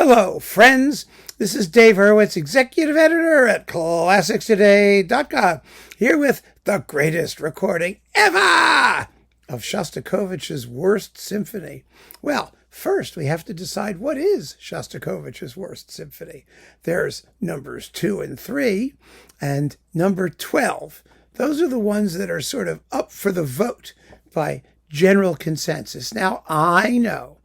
Hello, friends. This is Dave Hurwitz, executive editor at ClassicsToday.com, here with the greatest recording ever of Shostakovich's worst symphony. Well, first we have to decide what is Shostakovich's worst symphony. There's numbers 2 and 3, and number 12. Those are the ones that are sort of up for the vote by general consensus. Now, I know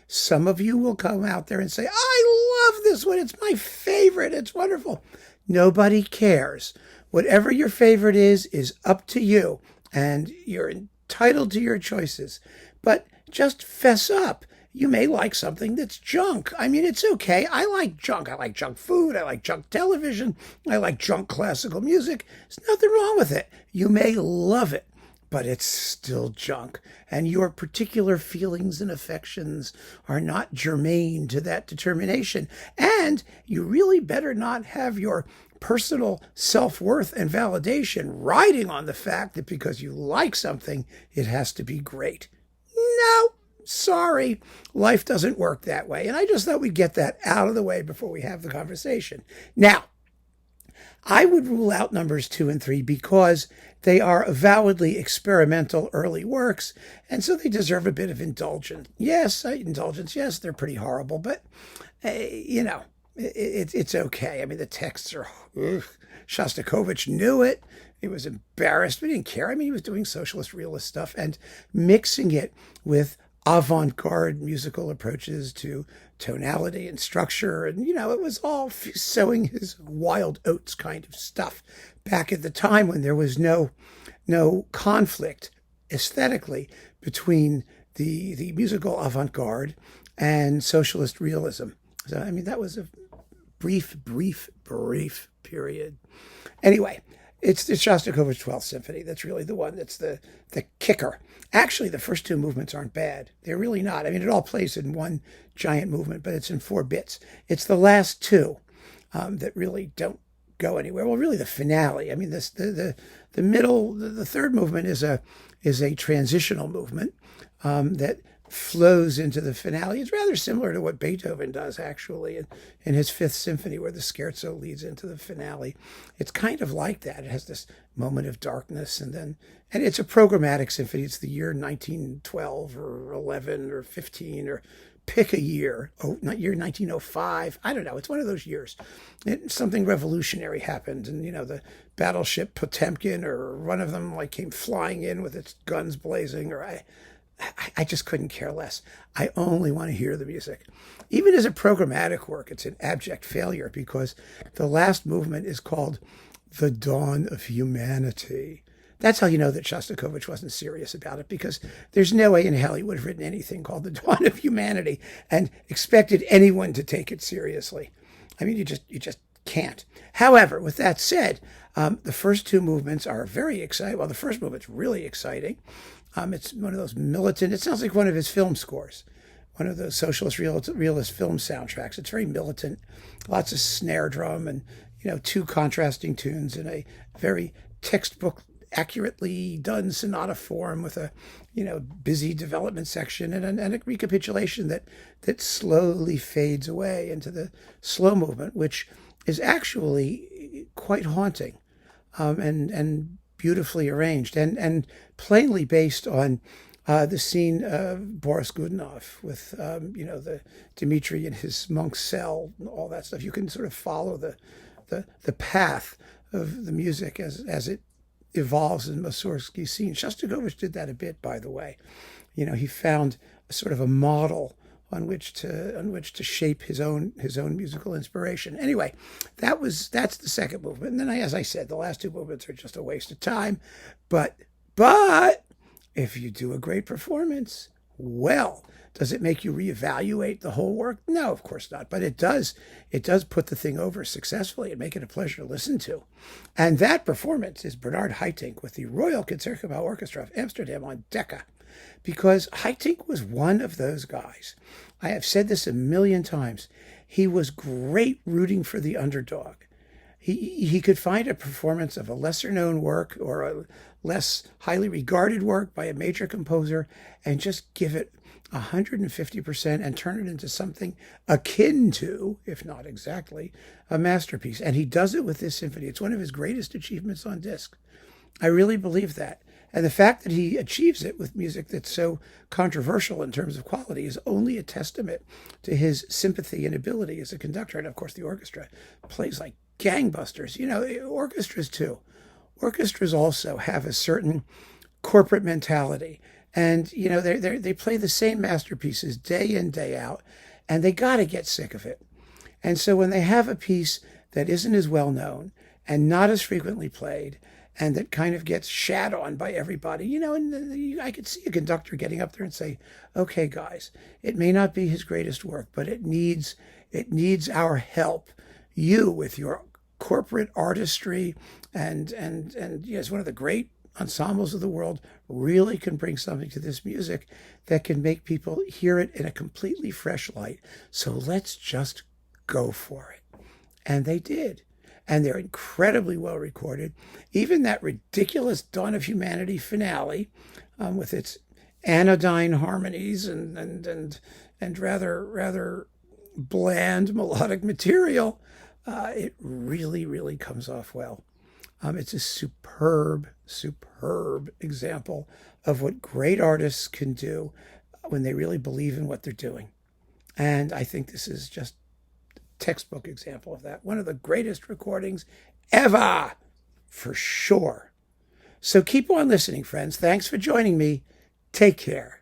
some of you will come out there and say, I love this one. It's my favorite. It's wonderful. Nobody cares. Whatever your favorite is up to you, and you're entitled to your choices. But just fess up. You may like something that's junk. I mean, it's okay. I like junk. I like junk food. I like junk television. I like junk classical music. There's nothing wrong with it. You may love it, but it's still junk. And your particular feelings and affections are not germane to that determination. And you really better not have your personal self-worth and validation riding on the fact that because you like something, it has to be great. No, sorry. Life doesn't work that way. And I just thought we'd get that out of the way before we have the conversation. Now, I would rule out numbers 2 and 3 because they are avowedly experimental early works, and so they deserve a bit of indulgence. Yes, they're pretty horrible, but, it's okay. I mean, the texts are, Shostakovich knew it. He was embarrassed, but he didn't care. I mean, he was doing socialist realist stuff and mixing it with avant-garde musical approaches to tonality and structure. And, it was all sowing his wild oats kind of stuff back at the time when there was no conflict aesthetically between the musical avant-garde and socialist realism. So, I mean, that was a brief period. Anyway, it's the Shostakovich 12th Symphony. That's really the one that's the kicker. Actually, the first 2 movements aren't bad. They're really not. I mean, it all plays in one giant movement, but it's in 4 bits. It's the last 2 that really don't go anywhere. Well, really, the finale. I mean, the middle, the third movement is a transitional movement that flows into the finale. It's rather similar to what Beethoven does, actually, in his 5th Symphony, where the scherzo leads into the finale. It's kind of like that. It has this moment of darkness, and it's a programmatic symphony. It's the year 1912 or 11 or 15 or pick a year. Oh, not year 1905. I don't know. It's one of those years. Something revolutionary happened, and the battleship Potemkin or one of them came flying in with its guns blazing, or I just couldn't care less. I only want to hear the music. Even as a programmatic work, it's an abject failure because the last movement is called The Dawn of Humanity. That's how you know that Shostakovich wasn't serious about it, because there's no way in hell he would have written anything called The Dawn of Humanity and expected anyone to take it seriously. I mean, you just can't. However, with that said, the first 2 movements are very exciting. Well, the first movement's really exciting. It's one of those militant, it sounds like one of his film scores, one of those socialist realist film soundtracks. It's very militant, lots of snare drum and, 2 contrasting tunes in a very textbook accurately done sonata form with a, busy development section and a recapitulation that slowly fades away into the slow movement, which is actually quite haunting and beautifully arranged and plainly based on the scene of Boris Godunov with, the Dmitri in his monk's cell and all that stuff. You can sort of follow the path of the music as it evolves in Mussorgsky's scene. Shostakovich did that a bit, by the way. He found sort of a model on which to shape his own musical inspiration. Anyway, that's the second movement. And then, as I said, the last 2 movements are just a waste of time. But if you do a great performance, well, does it make you reevaluate the whole work? No, of course not. But it does put the thing over successfully and make it a pleasure to listen to. And that performance is Bernard Haitink with the Royal Concertgebouw Orchestra of Amsterdam on Decca. Because Haitink was one of those guys. I have said this a million times. He was great rooting for the underdog. He could find a performance of a lesser known work or a less highly regarded work by a major composer and just give it 150% and turn it into something akin to, if not exactly, a masterpiece. And he does it with this symphony. It's one of his greatest achievements on disc. I really believe that. And the fact that he achieves it with music that's so controversial in terms of quality is only a testament to his sympathy and ability as a conductor. And of course, the orchestra plays like gangbusters. You know, orchestras too. Orchestras also have a certain corporate mentality. And, you know, they play the same masterpieces day in, day out, and they got to get sick of it. And so when they have a piece that isn't as well known and not as frequently played, and that kind of gets shat on by everybody, you know, and I could see a conductor getting up there and say, okay, guys, it may not be his greatest work, but it needs our help. You with your corporate artistry and yes, one of the great ensembles of the world really can bring something to this music that can make people hear it in a completely fresh light. So let's just go for it. And they did. And they're incredibly well recorded. Even that ridiculous Dawn of Humanity finale, with its anodyne harmonies and rather bland melodic material, it really comes off well. It's a superb example of what great artists can do when they really believe in what they're doing. And I think this is just textbook example of that. One of the greatest recordings ever, for sure. So keep on listening, friends. Thanks for joining me. Take care.